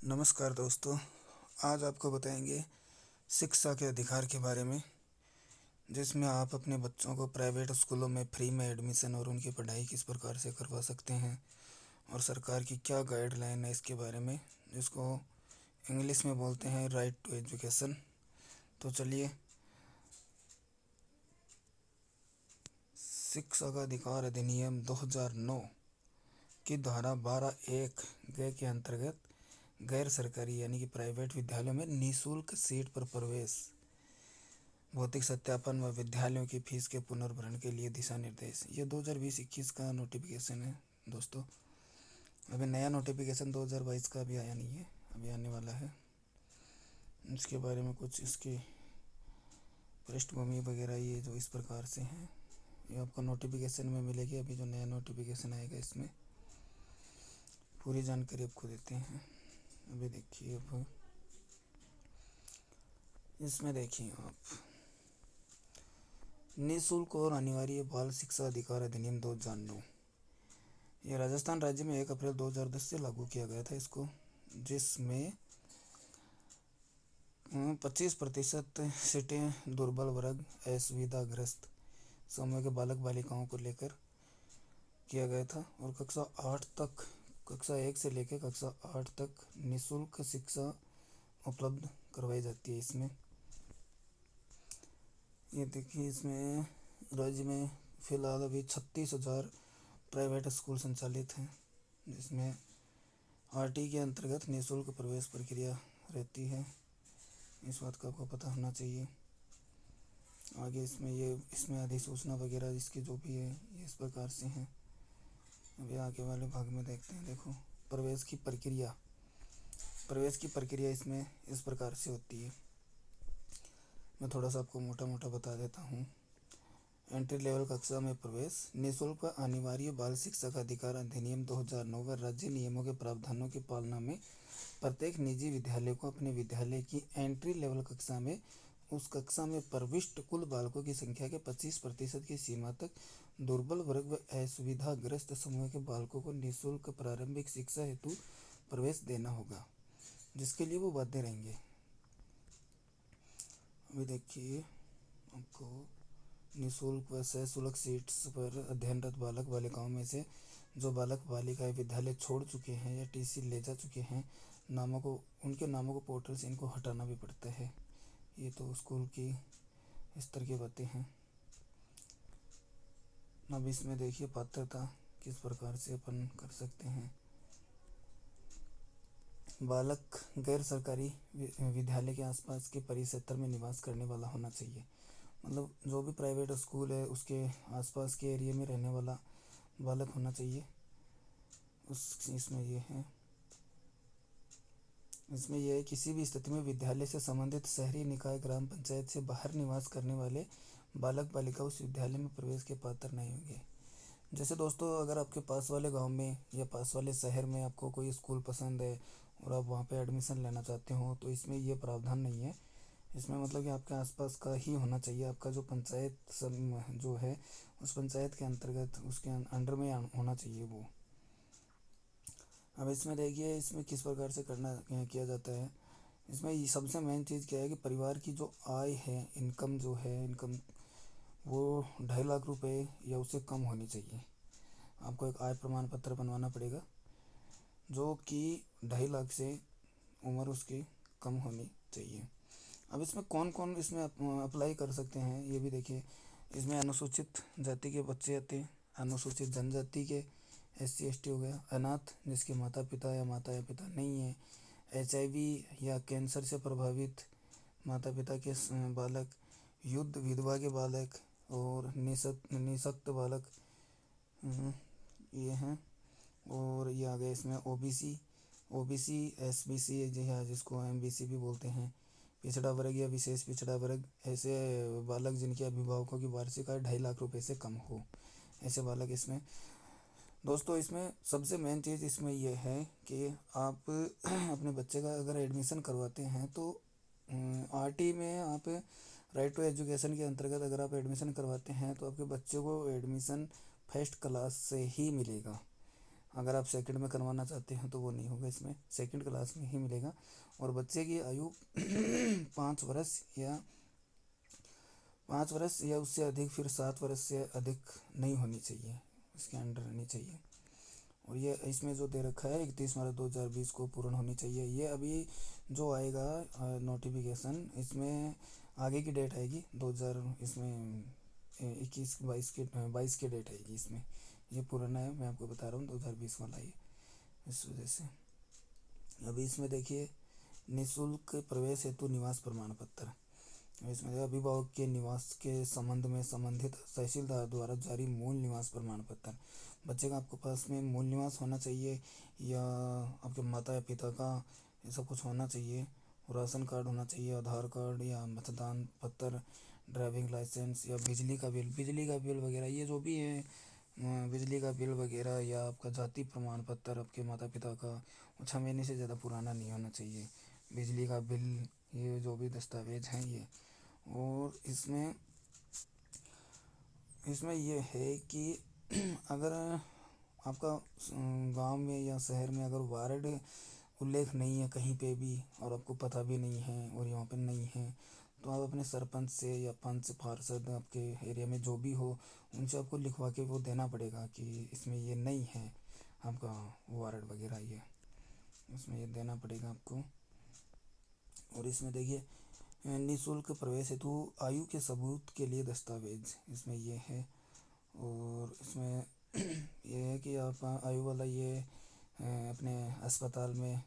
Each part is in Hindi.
नमस्कार दोस्तों। आज आपको बताएंगे शिक्षा के अधिकार के बारे में, जिसमें आप अपने बच्चों को प्राइवेट स्कूलों में फ्री में एडमिशन और उनकी पढ़ाई किस प्रकार से करवा सकते हैं और सरकार की क्या गाइडलाइन है इसके बारे में, जिसको इंग्लिश में बोलते हैं राइट टू एजुकेशन। तो चलिए, शिक्षा का अधिकार अधिनियम 2009 की धारा 12(1) के अंतर्गत गैर सरकारी यानी कि प्राइवेट विद्यालयों में निःशुल्क सीट पर प्रवेश, भौतिक सत्यापन व विद्यालयों की फीस के पुनर्भरण के लिए दिशा निर्देश, ये 2020-21 का नोटिफिकेशन है दोस्तों। अभी नया नोटिफिकेशन 2022 का अभी आया नहीं है, अभी आने वाला है। इसके बारे में कुछ इसकी पृष्ठभूमि वगैरह ये जो इस प्रकार से हैं, ये आपको नोटिफिकेशन में मिलेगी। अभी जो नया नोटिफिकेशन आएगा इसमें पूरी जानकारी आपको देते हैं। अभी देखिए, अब इसमें देखिए आप, निःशुल्क और अनिवार्य बाल शिक्षा अधिकार अधिनियम 2009, ये राजस्थान राज्य में 1 अप्रैल 2010 से लागू किया गया था इसको, जिसमें 25% सीटें दुर्बल वर्ग, असुविधाग्रस्त समूह के बालक बालिकाओं को लेकर किया गया था। और कक्षा 1 से लेकर कक्षा 8 तक निःशुल्क शिक्षा उपलब्ध करवाई जाती है इसमें। ये देखिए, इसमें राज्य में फ़िलहाल अभी 36,000 प्राइवेट स्कूल संचालित हैं, जिसमें आरटी के अंतर्गत निःशुल्क प्रवेश प्रक्रिया रहती है। इस बात का आपको पता होना चाहिए। आगे इसमें अधिसूचना वगैरह इसकी जो भी है ये इस प्रकार से हैं। अभी आगे वाले भाग में देखते हैं। देखो, प्रवेश की प्रक्रिया इसमें इस प्रकार से होती है। मैं थोड़ा सा आपको मोटा मोटा बता देता हूँ। एंट्री लेवल कक्षा में प्रवेश, निःशुल्क अनिवार्य बाल शिक्षा का अधिकार अधिनियम 2009 व राज्य नियमों के प्रावधानों की पालना में प्रत्येक निजी विद्यालय को अपने विद्यालय की एंट्री लेवल कक्षा में उस कक्षा में प्रविष्ट कुल बालकों की संख्या के 25% की सीमा तक दुर्बल वर्ग व असुविधाग्रस्त समूह के बालकों को निःशुल्क प्रारंभिक शिक्षा हेतु प्रवेश देना होगा, जिसके लिए वो बाध्य रहेंगे। अभी देखिए, आपको निःशुल्क व सशुल्क सीट्स पर अध्ययनरत बालक बालिकाओं में से जो बालक बालिकाएं विद्यालय छोड़ चुके हैं या टीसी ले जा चुके हैं, उनके नामों को पोर्टल से इनको हटाना भी पड़ता है। ये तो स्कूल की स्तर की बातें हैं। अब इसमें देखिए, पात्रता किस प्रकार से अपन कर सकते हैं। बालक गैर सरकारी विद्यालय के आसपास के परिक्षेत्र में निवास करने वाला होना चाहिए। मतलब जो भी प्राइवेट स्कूल है उसके आसपास के एरिया में रहने वाला बालक होना चाहिए। इसमें यह है, किसी भी स्थिति में विद्यालय से संबंधित शहरी निकाय ग्राम पंचायत से बाहर निवास करने वाले बालक बालिका उस विद्यालय में प्रवेश के पात्र नहीं होंगे। जैसे दोस्तों, अगर आपके पास वाले गांव में या पास वाले शहर में आपको कोई स्कूल पसंद है और आप वहां पे एडमिशन लेना चाहते हो, तो इसमें ये प्रावधान नहीं है। इसमें मतलब कि आपके आसपास का ही होना चाहिए। आपका जो पंचायत जो है उस पंचायत के अंतर्गत उसके अंडर में होना चाहिए वो। अब इसमें देखिए, इसमें किस प्रकार से किया जाता है। इसमें सबसे मेन चीज़ क्या है कि परिवार की जो आय है, इनकम वो 2.5 लाख रुपए या उससे कम होनी चाहिए। आपको एक आय प्रमाण पत्र बनवाना पड़ेगा, जो कि 2.5 लाख से उम्र उसकी कम होनी चाहिए। अब इसमें कौन कौन इसमें अप्लाई कर सकते हैं ये भी देखिए। इसमें अनुसूचित जाति के बच्चे आते हैं, अनुसूचित जनजाति के SC ST हो गया, अनाथ जिसके माता या पिता नहीं है, HIV या कैंसर से प्रभावित माता पिता के बालक, युद्ध विधवा के बालक और निःशक्त बालक, ये हैं। और ये आ गया इसमें OBC SBC जिसको MBC भी बोलते हैं, पिछड़ा वर्ग या विशेष पिछड़ा वर्ग, ऐसे बालक जिनके अभिभावकों की वार्षिक आय 2.5 लाख रुपए से कम हो, ऐसे बालक इसमें। दोस्तों, इसमें सबसे मेन चीज़ इसमें यह है कि आप अपने बच्चे का अगर एडमिशन करवाते हैं तो RT में आप राइट टू एजुकेशन के अंतर्गत अगर आप एडमिशन करवाते हैं तो आपके बच्चे को एडमिशन फर्स्ट क्लास से ही मिलेगा। अगर आप सेकंड में करवाना चाहते हैं तो वो नहीं होगा, इसमें सेकंड क्लास में ही मिलेगा। और बच्चे की आयु 5 वर्ष या 5 वर्ष या उससे अधिक, फिर 7 वर्ष से अधिक नहीं होनी चाहिए, इसके अंडर रहनी चाहिए। और ये इसमें जो दे रखा है 31 मार्च 2020 को पूर्ण होनी चाहिए। ये अभी जो आएगा नोटिफिकेशन, इसमें आगे की डेट आएगी 2000, इसमें 21 22 की डेट आएगी इसमें। ये पुराना है, मैं आपको बता रहा हूँ 2020 वाला ये, इस वजह से। अभी इसमें देखिए, निःशुल्क प्रवेश हेतु निवास प्रमाण पत्र। इसमें अभिभावक के निवास के संबंध में संबंधित तहसीलदार द्वारा जारी मूल निवास प्रमाण पत्र। बच्चे का आपके पास में मूल निवास होना चाहिए, या आपके माता या पिता का ऐसा कुछ होना चाहिए। राशन कार्ड होना चाहिए, आधार कार्ड या मतदान पत्र, ड्राइविंग लाइसेंस या बिजली का बिल वगैरह, ये जो भी है बिजली का बिल वगैरह, या आपका जाति प्रमाण पत्र आपके माता पिता का 6 महीने से ज़्यादा पुराना नहीं होना चाहिए, बिजली का बिल, ये जो भी दस्तावेज हैं ये। और इसमें इसमें ये है कि अगर आपका गांव में या शहर में अगर वार्ड उल्लेख नहीं है कहीं पे भी, और आपको पता भी नहीं है और यहाँ पे नहीं है, तो आप अपने सरपंच से या पंच पार्षद आपके एरिया में जो भी हो, उनसे आपको लिखवा के वो देना पड़ेगा कि इसमें ये नहीं है आपका वार्ड वगैरह, ये इसमें ये देना पड़ेगा आपको। और इसमें देखिए, निःशुल्क प्रवेश हेतु आयु के सबूत के लिए दस्तावेज, इसमें ये है। और इसमें ये है कि आप आयु वाला ये अपने अस्पताल में,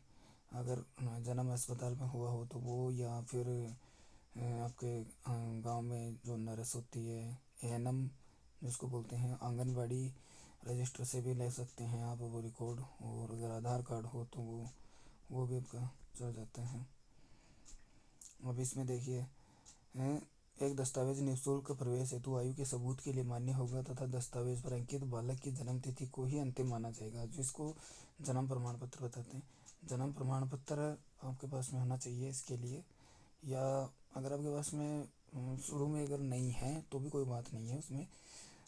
अगर जन्म अस्पताल में हुआ हो तो वो, या फिर आपके गांव में जो नर्स होती है, एएनएम जिसको बोलते हैं, आंगनबाड़ी रजिस्टर से भी ले सकते हैं आप वो रिकॉर्ड। और अगर आधार कार्ड हो तो वो भी आपका चल जाता है। अब इसमें देखिए, एक दस्तावेज निःशुल्क प्रवेश हेतु आयु के सबूत के लिए मान्य होगा तथा दस्तावेज पर अंकित बालक की जन्म तिथि को ही अंतिम माना जाएगा, जिसको जन्म प्रमाण पत्र बताते हैं। जन्म प्रमाण पत्र आपके पास में होना चाहिए इसके लिए, या अगर आपके पास में शुरू में अगर नहीं है तो भी कोई बात नहीं है उसमें।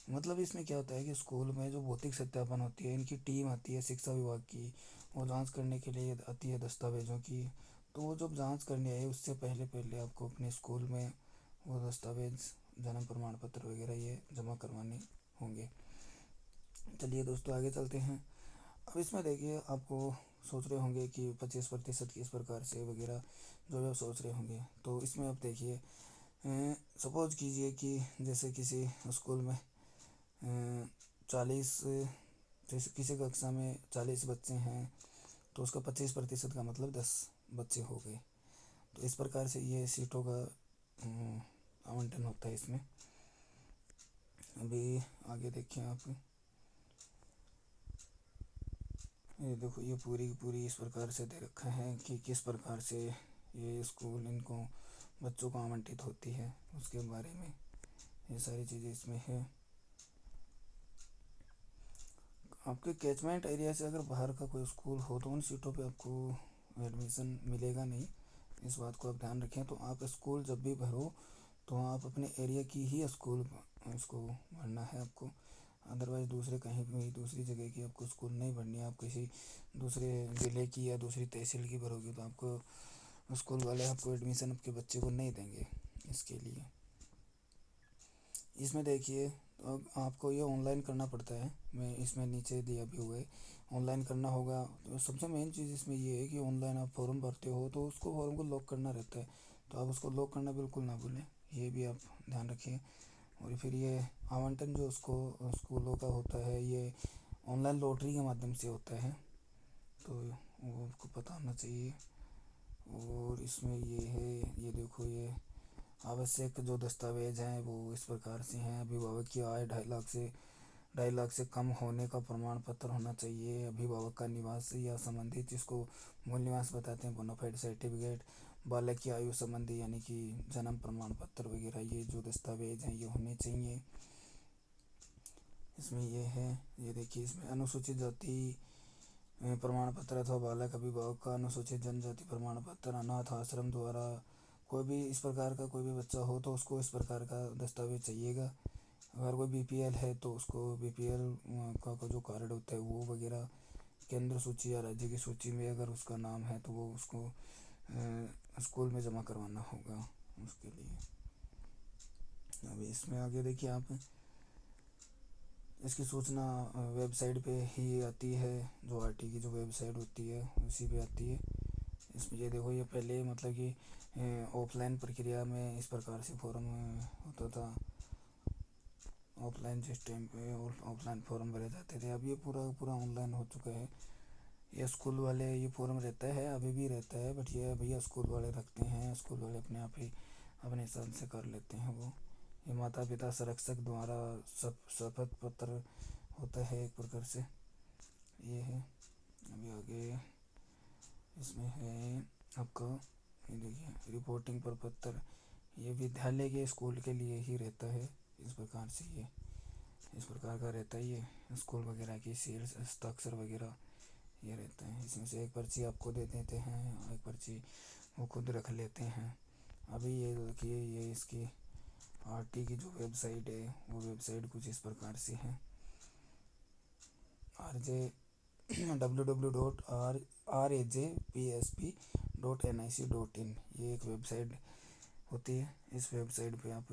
मतलब इसमें क्या होता है कि स्कूल में जो भौतिक सत्यापन होती है, इनकी टीम आती है शिक्षा विभाग की, वो जांच करने के लिए आती है दस्तावेज़ों की। तो वो जब जांच करने आए उससे पहले पहले आपको अपने स्कूल में वो दस्तावेज, जन्म प्रमाण पत्र वगैरह ये जमा करवाने होंगे। चलिए दोस्तों, आगे चलते हैं। अब इसमें देखिए, आपको सोच रहे होंगे कि 25% किस प्रकार से वगैरह, जो भी आप सोच रहे होंगे, तो इसमें आप देखिए, सपोज कीजिए कि जैसे किसी स्कूल में 40, जैसे किसी कक्षा में 40 बच्चे हैं, तो उसका 25% का मतलब 10 बच्चे हो गए। तो इस प्रकार से ये सीटों का आवंटन होता है इसमें। अभी आगे देखिए आप, ये देखो, ये पूरी की पूरी इस प्रकार से दे रखा है कि किस प्रकार से ये स्कूल इनको बच्चों को आवंटित होती है, उसके बारे में ये सारी चीज़ें इसमें है। आपके कैचमेंट एरिया से अगर बाहर का कोई स्कूल हो तो उन सीटों पे आपको एडमिशन मिलेगा नहीं, इस बात को आप ध्यान रखें। तो आप स्कूल जब भी भरो तो आप अपने एरिया की ही स्कूल उसको भरना है आपको। अदरवाइज़ दूसरे कहीं भी दूसरी जगह की आपको स्कूल नहीं भरनी है। आप किसी दूसरे ज़िले की या दूसरी तहसील की भरोगे तो आपको स्कूल वाले आपको एडमिशन आपके बच्चे को नहीं देंगे इसके लिए। इसमें देखिए, तो आपको ये ऑनलाइन करना पड़ता है, मैं इसमें नीचे दिया भी हुआ है, ऑनलाइन करना होगा। तो सबसे मेन चीज़ इसमें ये है कि ऑनलाइन आप फॉर्म भरते हो तो उसको फॉर्म को लॉक करना रहता है, तो आप उसको लॉक करना बिल्कुल ना भूलें, ये भी आप ध्यान रखिए। और फिर ये आवंटन जो उसको स्कूलों का होता है, ये ऑनलाइन लॉटरी के माध्यम से होता है, तो वो आपको पता होना चाहिए। और इसमें ये है, ये देखो, ये आवश्यक जो दस्तावेज हैं वो इस प्रकार से हैं। अभिभावक की आय 2.5 लाख से कम होने का प्रमाण पत्र होना चाहिए। अभिभावक का निवास या संबंधित, जिसको मूल निवास बताते हैं, बोनाफाइड सर्टिफिकेट, बालक की आयु संबंधी यानी कि जन्म प्रमाण पत्र वगैरह, ये जो दस्तावेज हैं ये होने चाहिए। इसमें ये है, ये देखिए, इसमें अनुसूचित जाति प्रमाण पत्र अथवा बालक अभिभावक का अनुसूचित जनजाति प्रमाण पत्र, अनाथ आश्रम द्वारा कोई भी इस प्रकार का कोई भी बच्चा हो तो उसको इस प्रकार का दस्तावेज चाहिएगा। अगर कोई बीपीएल है तो उसको बीपीएल का जो कार्ड होता है वो वगैरह केंद्र सूची या राज्य की सूची में अगर उसका नाम है तो वो उसको स्कूल में जमा करवाना होगा उसके लिए। अभी इसमें आगे देखिए आप, इसकी सूचना वेबसाइट पे ही आती है, जो आरटी की जो वेबसाइट होती है उसी पे आती है। इसमें ये देखो, ये पहले मतलब कि ऑफलाइन प्रक्रिया में इस प्रकार से फॉर्म होता था। ऑफलाइन जिस टाइम पे ऑफलाइन फॉर्म भरे जाते थे, अब ये पूरा पूरा ऑनलाइन हो चुका है। ये स्कूल वाले ये फॉर्म रहता है, अभी भी रहता है, बट ये भैया स्कूल वाले रखते हैं। स्कूल वाले अपने आप ही अपने हिसाब से कर लेते हैं वो। ये माता पिता संरक्षक द्वारा शपथ पत्र होता है एक प्रकार से, ये है। अभी आगे इसमें है आपका, ये देखिए रिपोर्टिंग प्रपत्र, ये विद्यालय के स्कूल के लिए ही रहता है। इस प्रकार से ये इस प्रकार का रहता है, ये स्कूल वगैरह की सील्स हस्ताक्षर वगैरह ये रहता है। इसमें से एक पर्ची आपको दे देते हैं, एक पर्ची वो खुद रख लेते हैं। अभी ये देखिए, ये इसकी आरटी की जो वेबसाइट है वो वेबसाइट कुछ इस प्रकार से है, rajpsp.nic.in, ये एक वेबसाइट होती है। इस वेबसाइट पे आप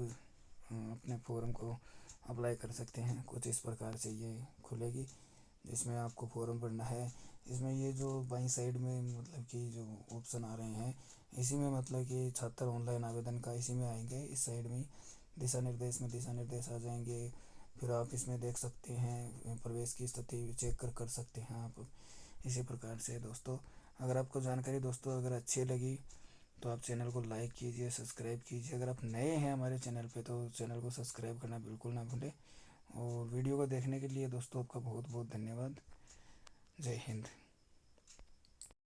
अपने फॉर्म को अप्लाई कर सकते हैं। कुछ इस प्रकार से ये खुलेगी, जिसमें आपको फॉर्म भरना है। इसमें ये जो बाईं साइड में मतलब कि जो ऑप्शन आ रहे हैं, इसी में मतलब कि छात्र ऑनलाइन आवेदन का इसी में आएंगे। इस साइड में दिशा निर्देश आ जाएंगे। फिर आप इसमें देख सकते हैं, प्रवेश की स्थिति चेक कर सकते हैं आप। इसी प्रकार से दोस्तों, अगर आपको जानकारी दोस्तों अगर अच्छी लगी तो आप चैनल को लाइक कीजिए, सब्सक्राइब कीजिए। अगर आप नए हैं हमारे चैनल पे तो चैनल को सब्सक्राइब करना बिल्कुल ना भूलें। और वीडियो को देखने के लिए दोस्तों आपका बहुत बहुत धन्यवाद। जय हिंद।